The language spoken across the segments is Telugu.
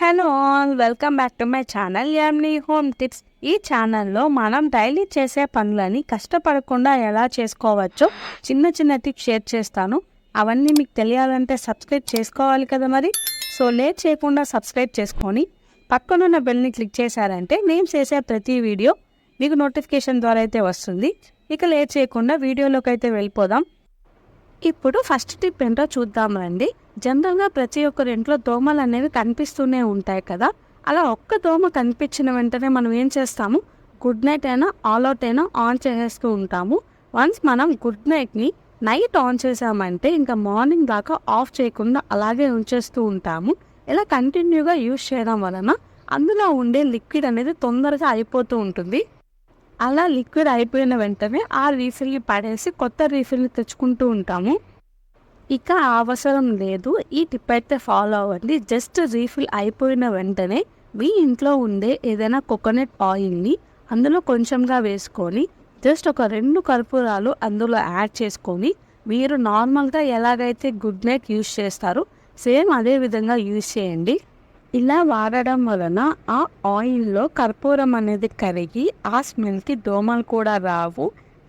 Hello all, welcome back to my channel Yamni home tips. ఈ ఛానల్లో మనం డైలీ చేసే పనులని కష్టపడకుండా ఎలా చేసుకోవచ్చో చిన్న చిన్న టిప్స్ షేర్ చేస్తాను. అవన్నీ మీకు తెలియాలంటే సబ్స్క్రైబ్ చేసుకోవాలి కదా మరి. సో లేట్ చేయకుండా సబ్స్క్రైబ్ చేసుకొని పక్కనున్న బెల్ని క్లిక్ చేశారంటే నేను చేసే ప్రతి వీడియో మీకు నోటిఫికేషన్ ద్వారా అయితే వస్తుంది. ఇక లేట్ చేయకుండా వీడియోలోకి అయితే వెళ్ళిపోదాం. ఇప్పుడు ఫస్ట్ టిప్ ఏంటో చూద్దాం రండి. జనరల్గా ప్రతి ఒక్కరి ఇంట్లో దోమలు అనేవి కనిపిస్తూనే ఉంటాయి కదా. అలా ఒక్క దోమ కనిపించిన వెంటనే మనం ఏం చేస్తాము, గుడ్ నైట్ అయినా ఆల్ అవుట్ అయినా ఆన్ చేసేస్తూ ఉంటాము. వన్స్ మనం గుడ్ నైట్ని నైట్ ఆన్ చేసామంటే ఇంకా మార్నింగ్ దాకా ఆఫ్ చేయకుండా అలాగే ఉంచేస్తూ ఉంటాము. ఇలా కంటిన్యూగా యూజ్ చేయడం వలన అందులో ఉండే లిక్విడ్ అనేది తొందరగా అయిపోతూ ఉంటుంది. అలా లిక్విడ్ అయిపోయిన వెంటనే ఆ రీఫిల్ని పడేసి కొత్త రీఫిల్ని తెచ్చుకుంటూ ఉంటాము. ఇక అవసరం లేదు, ఈ టిప్ అయితే ఫాలో అవ్వండి. జస్ట్ రీఫిల్ అయిపోయిన వెంటనే మీ ఇంట్లో ఉండే ఏదైనా కోకోనట్ ఆయిల్ని అందులో కొంచెంగా వేసుకొని జస్ట్ ఒక 2 కర్పూరాలు అందులో యాడ్ చేసుకొని మీరు నార్మల్గా ఎలాగైతే గుడ్ నైట్ యూజ్ చేస్తారో సేమ్ అదే విధంగా యూజ్ చేయండి. ఇలా వాడడం వలన ఆ ఆయిల్లో కర్పూరం అనేది కరిగి ఆ స్మెల్కి దోమలు కూడా రావు.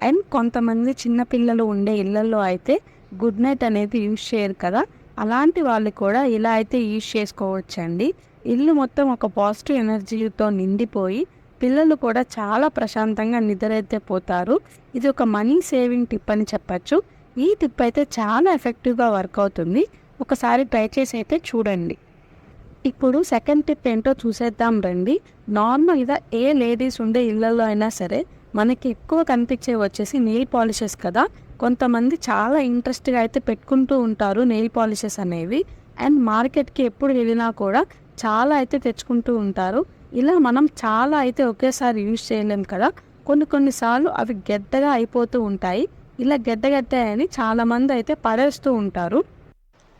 అండ్ కొంతమంది చిన్నపిల్లలు ఉండే ఇళ్లలో అయితే గుడ్ నైట్ అనేది యూజ్ చేయరు కదా, అలాంటి వాళ్ళు కూడా ఇలా అయితే యూజ్ చేసుకోవచ్చండి. ఇల్లు మొత్తం ఒక పాజిటివ్ ఎనర్జీతో నిండిపోయి పిల్లలు కూడా చాలా ప్రశాంతంగా నిద్రైతే పోతారు. ఇది ఒక మనీ సేవింగ్ టిప్ అని చెప్పచ్చు. ఈ టిప్ అయితే చాలా ఎఫెక్టివ్గా వర్క్ అవుతుంది. ఒకసారి ట్రై చేసి అయితే చూడండి. ఇప్పుడు సెకండ్ టిప్ ఏంటో చూసేద్దాం రండి. నార్మల్గా ఏ లేడీస్ ఉండే ఇళ్లలో అయినా సరే మనకి ఎక్కువ కనిపించే వచ్చేసి నెయిల్ పాలిషెస్ కదా. కొంతమంది చాలా ఇంట్రెస్ట్గా అయితే పెట్టుకుంటూ ఉంటారు నెయిల్ పాలిషెస్ అనేవి. అండ్ మార్కెట్కి ఎప్పుడు వెళ్ళినా కూడా చాలా అయితే తెచ్చుకుంటూ ఉంటారు. ఇలా మనం చాలా అయితే ఒకేసారి యూజ్ చేయలేం కదా. కొన్నిసార్లు అవి గెడ్డగా అయిపోతూ ఉంటాయి. ఇలా గెడ్డగట్టాయని చాలామంది అయితే పడేస్తూ ఉంటారు.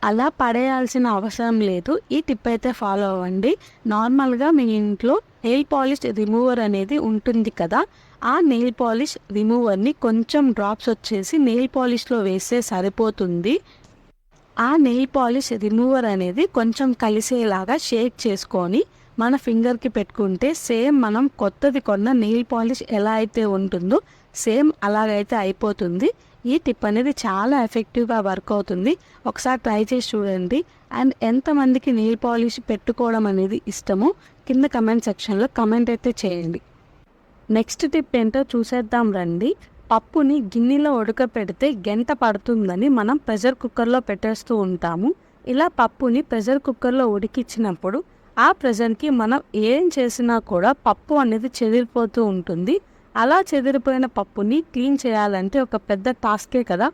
అలా పడేయాల్సిన అవసరం లేదు. ఈ టిప్ అయితే ఫాలో అవ్వండి. నార్మల్గా మీ ఇంట్లో నెయిల్ పాలిష్ రిమూవర్ అనేది ఉంటుంది కదా, ఆ నెయిల్ పాలిష్ రిమూవర్ని కొంచెం డ్రాప్స్ వచ్చేసి నెయిల్ పాలిష్లో వేస్తే సరిపోతుంది. ఆ నెయిల్ పాలిష్ రిమూవర్ అనేది కొంచెం కలిసేలాగా షేక్ చేసుకొని మన ఫింగర్కి పెట్టుకుంటే సేమ్ మనం కొత్తది కొన్న నెయిల్ పాలిష్ ఎలా అయితే ఉంటుందో సేమ్ అలాగైతే అయిపోతుంది. ఈ టిప్ అనేది చాలా ఎఫెక్టివ్గా వర్క్ అవుతుంది. ఒకసారి ట్రై చేసి చూడండి. అండ్ ఎంతమందికి నెయిల్ పాలిష్ పెట్టుకోవడం అనేది ఇష్టమో కింద కమెంట్ సెక్షన్లో కమెంట్ అయితే చేయండి. నెక్స్ట్ టిప్ ఏంటో చూసేద్దాం రండి. పప్పుని గిన్నెలో ఉడకపెడితే గంట పడుతుందని మనం ప్రెషర్ కుక్కర్లో పెట్టేస్తూ ఉంటాము. ఇలా పప్పుని ప్రెషర్ కుక్కర్లో ఉడికించినప్పుడు ఆ ప్రెషర్కి మనం ఏం చేసినా కూడా పప్పు అనేది చెదిరిపోతూ ఉంటుంది. అలా చెదిరిపోయిన పప్పుని క్లీన్ చేయాలంటే ఒక పెద్ద టాస్కే కదా.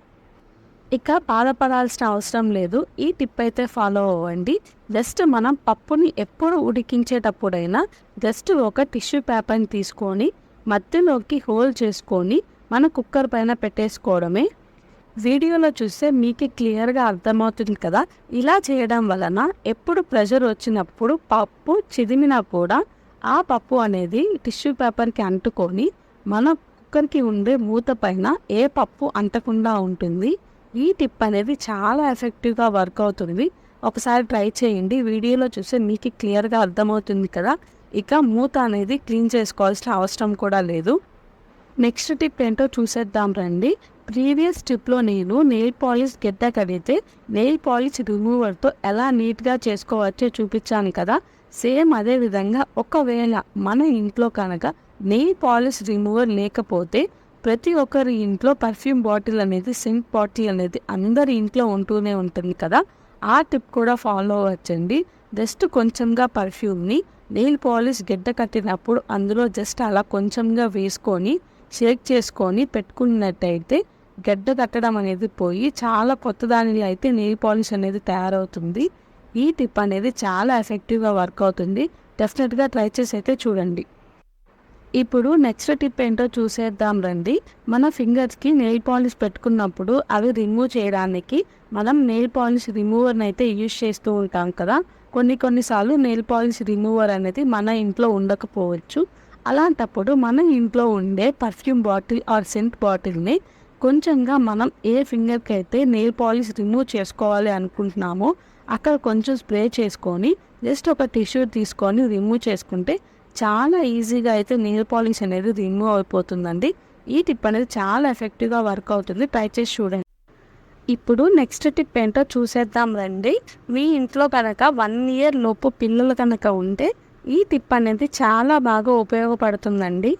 ఇక బాధపడాల్సిన అవసరం లేదు. ఈ టిప్ అయితే ఫాలో అవ్వండి. జస్ట్ మనం పప్పుని ఎప్పుడు ఉడికించేటప్పుడైనా జస్ట్ ఒక టిష్యూ పేపర్ని తీసుకొని మధ్యలోకి హోల్ చేసుకొని మన కుక్కర్ పైన పెట్టేసుకోవడమే. వీడియోలో చూస్తే మీకు క్లియర్గా అర్థమవుతుంది కదా. ఇలా చేయడం వలన ఎప్పుడు ప్రెషర్ వచ్చినప్పుడు పప్పు చిదిమినా కూడా ఆ పప్పు అనేది టిష్యూ పేపర్కి అంటుకొని మన కుక్కర్కి ఉండే మూత పైన ఏ పప్పు అంటకుండా ఉంటుంది. ఈ టిప్ అనేది చాలా ఎఫెక్టివ్గా వర్క్ అవుతుంది. ఒకసారి ట్రై చేయండి. వీడియోలో చూస్తే మీకు క్లియర్గా అర్థమవుతుంది కదా. ఇక మూత అనేది క్లీన్ చేసుకోవాల్సిన అవసరం కూడా లేదు. నెక్స్ట్ టిప్ ఏంటో చూసేద్దాం రండి. ప్రీవియస్ టిప్లో నేను నెయిల్ పాలిష్ గెడ్డ కడిగితే నెయిల్ పాలిష్ రిమూవర్తో ఎలా నీట్గా చేసుకోవచ్చో చూపించాను కదా. సేమ్ అదే విధంగా ఒకవేళ మన ఇంట్లో కనుక నెయిల్ పాలిష్ రిమూవర్ లేకపోతే ప్రతి ఒక్కరి ఇంట్లో పర్ఫ్యూమ్ బాటిల్ అనేది సెంట్ బాటిల్ అనేది అందరి ఇంట్లో ఉంటూనే ఉంటుంది కదా. ఆ టిప్ కూడా ఫాలో అవ్వచ్చండి. జస్ట్ కొంచెంగా పర్ఫ్యూమ్ని నెయిల్ పాలిష్ గెడ్డ కట్టినప్పుడు అందులో జస్ట్ అలా కొంచెంగా వేసుకొని షేక్ చేసుకొని పెట్టుకున్నట్టయితే గడ్డ కట్టడం అనేది పోయి చాలా కొత్త దానిలో అయితే నెయిల్ పాలిష్ అనేది తయారవుతుంది. ఈ టిప్ అనేది చాలా ఎఫెక్టివ్గా వర్క్ అవుతుంది. డెఫినెట్గా ట్రై చేసి అయితే చూడండి. ఇప్పుడు నెక్స్ట్ టిప్ ఏంటో చూసేద్దాం రండి. మన ఫింగర్స్కి నెయిల్ పాలిష్ పెట్టుకున్నప్పుడు అవి రిమూవ్ చేయడానికి మనం నెయిల్ పాలిష్ రిమూవర్ని అయితే యూజ్ చేస్తూ ఉంటాం కదా. కొన్నిసార్లు నెయిల్ పాలిష్ రిమూవర్ అనేది మన ఇంట్లో ఉండకపోవచ్చు. అలాంటప్పుడు మన ఇంట్లో ఉండే పర్ఫ్యూమ్ బాటిల్ ఆర్ సెంట్ బాటిల్ని కొంచెంగా మనం ఏ ఫింగర్కి అయితే నెయిల్ పాలిష్ రిమూవ్ చేసుకోవాలి అనుకుంటున్నామో అక్కడ కొంచెం స్ప్రే చేసుకొని జస్ట్ ఒక టిష్యూ తీసుకొని రిమూవ్ చేసుకుంటే చాలా ఈజీగా అయితే నెయిల్ పాలిష్ అనేది రిమూవ్ అయిపోతుందండి. ఈ టిప్ అనేది చాలా ఎఫెక్టివ్గా వర్క్ అవుతుంది, ట్రై చేసి చూడండి. ఇప్పుడు నెక్స్ట్ టిప్ ఏంటో చూసేద్దాం రండి. మీ ఇంట్లో కనుక 1 year లోపు పిల్లలు కనుక ఉంటే ఈ టిప్ అనేది చాలా బాగా ఉపయోగపడుతుందండి.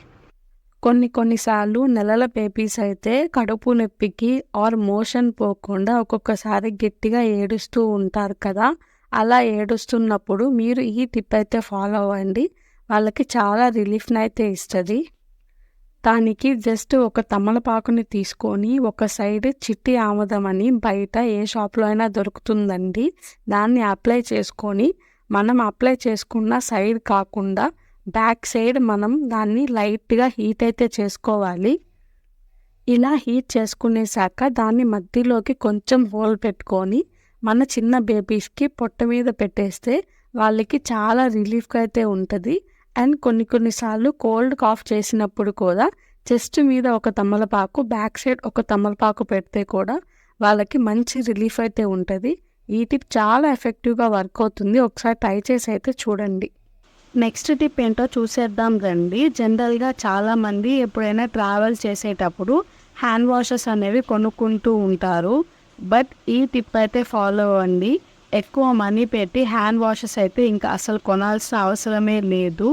కొన్నిసార్లు నెలల బేబీస్ అయితే కడుపు నొప్పికి ఆర్ మోషన్ పోకుండా ఒక్కొక్కసారి గట్టిగా ఏడుస్తూ ఉంటారు కదా. అలా ఏడుస్తున్నప్పుడు మీరు ఈ టిప్ అయితే ఫాలో అవ్వండి, వాళ్ళకి చాలా రిలీఫ్ని అయితే ఇస్తుంది. దానికి జస్ట్ ఒక తమలపాకుని తీసుకొని ఒక సైడ్ చిట్టి ఆముదం అని బయట ఏ షాప్లో అయినా దొరుకుతుందండి, దాన్ని అప్లై చేసుకొని మనం అప్లై చేసుకున్న సైడ్ కాకుండా బ్యాక్ సైడ్ మనం దాన్ని లైట్గా హీట్ అయితే చేసుకోవాలి. ఇలా హీట్ చేసుకునేసాక దాన్ని మధ్యలోకి కొంచెం హోల్ పెట్టుకొని మన చిన్న బేబీస్కి పొట్ట మీద పెట్టేస్తే వాళ్ళకి చాలా రిలీఫ్గా అయితే ఉంటుంది. అండ్ కొన్నిసార్లు కోల్డ్ కాఫ్ చేసినప్పుడు కూడా చెస్ట్ మీద ఒక తమలపాకు, బ్యాక్ సైడ్ ఒక తమలపాకు పెడితే కూడా వాళ్ళకి మంచి రిలీఫ్ అయితే ఉంటుంది. ఈ టిప్ చాలా ఎఫెక్టివ్గా వర్క్ అవుతుంది, ఒకసారి ట్రై చేసి అయితే చూడండి. నెక్స్ట్ టిప్ ఏంటో చూసేద్దాం రండి. జనరల్గా చాలామంది ఎప్పుడైనా ట్రావెల్ చేసేటప్పుడు హ్యాండ్ వాషెస్ అనేవి కొనుక్కుంటూ ఉంటారు. బట్ ఈ టిప్ అయితే ఫాలో అవ్వండి. ఎక్కువ మనీ పెట్టి హ్యాండ్ వాషెస్ అయితే ఇంకా అసలు కొనాల్సిన అవసరమే లేదు.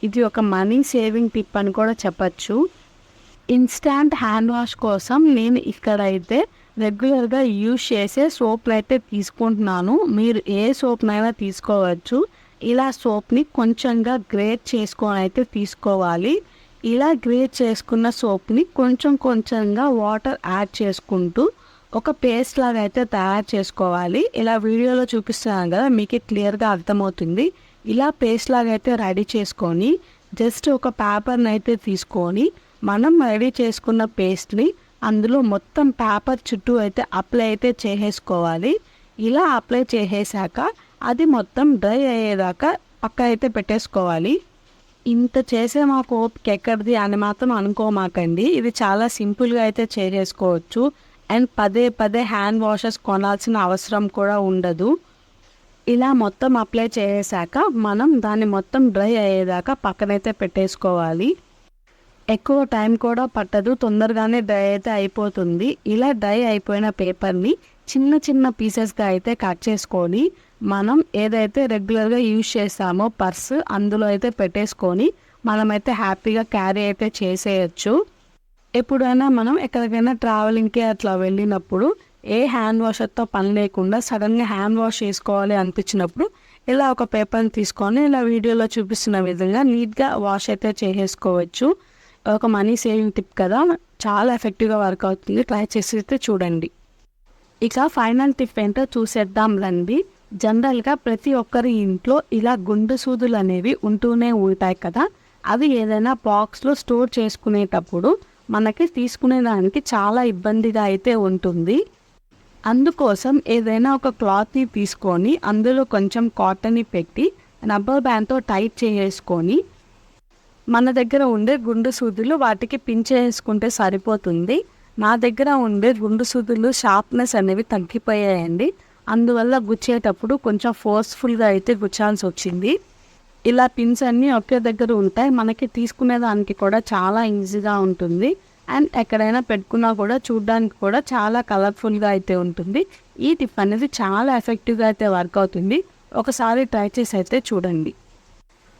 ఇది ఒక మనీ సేవింగ్ టిప్ అని కూడా చెప్పచ్చు. ఇన్స్టాంట్ హ్యాండ్ వాష్ కోసం నేను ఇక్కడైతే రెగ్యులర్గా యూజ్ చేసే సోప్లు అయితే తీసుకుంటున్నాను. మీరు ఏ సోప్నైనా తీసుకోవచ్చు. ఇలా సోప్ని కొంచెంగా గ్రేట్ చేసుకొని అయితే తీసుకోవాలి. ఇలా గ్రేట్ చేసుకున్న సోప్ని కొంచెంగా వాటర్ యాడ్ చేసుకుంటూ ఒక పేస్ట్ లాగా అయితే తయారు చేసుకోవాలి. ఇలా వీడియోలో చూపిస్తున్నాను కదా, మీకు క్లియర్గా అర్థమవుతుంది. ఇలా పేస్ట్ లాగా అయితే రెడీ చేసుకొని జస్ట్ ఒక పేపర్ని అయితే తీసుకొని మనం రెడీ చేసుకున్న పేస్ట్ని అందులో మొత్తం పేపర్ చుట్టూ అయితే అప్లై అయితే చేసేసుకోవాలి. ఇలా అప్లై చేసేసాక అది మొత్తం డ్రై అయ్యేదాకా పక్క అయితే పెట్టేసుకోవాలి. ఇంత చేసే మాకు ఓపిక ఎక్కడిది అని మాత్రం అనుకోమాకండి. ఇది చాలా సింపుల్గా అయితే చేసేసుకోవచ్చు. అండ్ పదే హ్యాండ్ వాషెస్ కొనాల్సిన అవసరం కూడా ఉండదు. ఇలా మొత్తం అప్లై చేసాక మనం దాన్ని మొత్తం డ్రై అయ్యేదాకా పక్కనైతే పెట్టేసుకోవాలి. ఎక్కువ టైం కూడా పట్టదు, తొందరగానే డ్రై అయితే అయిపోతుంది. ఇలా డ్రై అయిపోయిన పేపర్ని చిన్న పీసెస్గా అయితే కట్ చేసుకొని మనం ఏదైతే రెగ్యులర్గా యూజ్ చేస్తామో పర్స్ అందులో అయితే పెట్టేసుకొని మనమైతే హ్యాపీగా క్యారీ అయితే చేసేయచ్చు. ఎప్పుడైనా మనం ఎక్కడికైనా ట్రావెలింగ్కి అట్లా వెళ్ళినప్పుడు ఏ హ్యాండ్ వాషర్తో పని లేకుండా సడన్గా హ్యాండ్ వాష్ చేసుకోవాలి అనిపించినప్పుడు ఇలా ఒక పేపర్ని తీసుకొని ఇలా వీడియోలో చూపిస్తున్న విధంగా నీట్గా వాష్ అయితే చేసేసుకోవచ్చు. ఒక మనీ సేవింగ్ టిప్ కదా, చాలా ఎఫెక్టివ్గా వర్క్ అవుతుంది, ట్రై చేసి అయితే చూడండి. ఇక ఫైనల్ టిప్ ఏంటో చూసేద్దాం రండి. జనరల్గా ప్రతి ఒక్కరి ఇంట్లో ఇలా గుండు సూదులు అనేవి ఉంటూనే ఉంటాయి కదా. అవి ఏదైనా బాక్స్లో స్టోర్ చేసుకునేటప్పుడు మనకి తీసుకునేదానికి చాలా ఇబ్బందిగా అయితే ఉంటుంది. అందుకోసం ఏదైనా ఒక క్లాత్ని తీసుకొని అందులో కొంచెం కాటన్ని పెట్టి రబ్బర్ బ్యాండ్తో టైట్ చేసుకొని మన దగ్గర ఉండే గుండు సూదులు వాటికి పిన్ చేసుకుంటే సరిపోతుంది. నా దగ్గర ఉండే గుండు సూదులు షార్ప్నెస్ అనేవి తగ్గిపోయాయండి, అందువల్ల గుచ్చేటప్పుడు కొంచెం ఫోర్స్ఫుల్గా అయితే గుచ్చాల్సి వచ్చింది. ఇలా పిన్స్ అన్నీ ఒకే దగ్గర ఉంటాయి, మనకి తీసుకునేదానికి కూడా చాలా ఈజీగా ఉంటుంది. అండ్ ఎక్కడైనా పెట్టుకున్నా కూడా చూడడానికి కూడా చాలా కలర్ఫుల్గా అయితే ఉంటుంది. ఈ టిప్ అనేది చాలా ఎఫెక్టివ్గా అయితే వర్క్ అవుతుంది, ఒకసారి ట్రై చేసి అయితే చూడండి.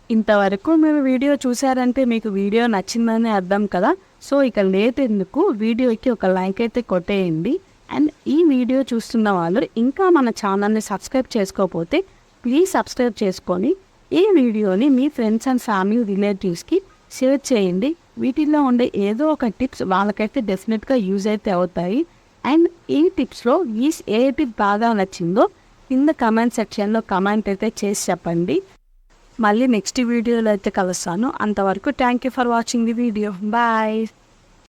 ఇంతవరకు మీరు వీడియో చూసారంటే మీకు వీడియో నచ్చిందని అర్థం కదా. సో ఇక లేట్ ఎందుకు, వీడియోకి ఒక లైక్ అయితే కొట్టేయండి. అండ్ ఈ వీడియో చూస్తున్న వాళ్ళు ఇంకా మన ఛానల్ని సబ్స్క్రైబ్ చేసుకోకపోతే ప్లీజ్ సబ్స్క్రైబ్ చేసుకొని ఈ వీడియోని మీ ఫ్రెండ్స్ అండ్ ఫ్యామిలీ రిలేటివ్స్కి షేర్ చేయండి. వీటిల్లో ఉండే ఏదో ఒక టిప్స్ వాళ్ళకైతే డెఫినెట్గా యూజ్ అయితే అవుతాయి. అండ్ ఈ టిప్స్లో ఏ టిప్ బాగా నచ్చిందో కింద కమెంట్ సెక్షన్లో కమెంట్ అయితే చేసి చెప్పండి. మళ్ళీ నెక్స్ట్ వీడియోలో అయితే కలుస్తాను. అంతవరకు thank you for watching the video. Bye.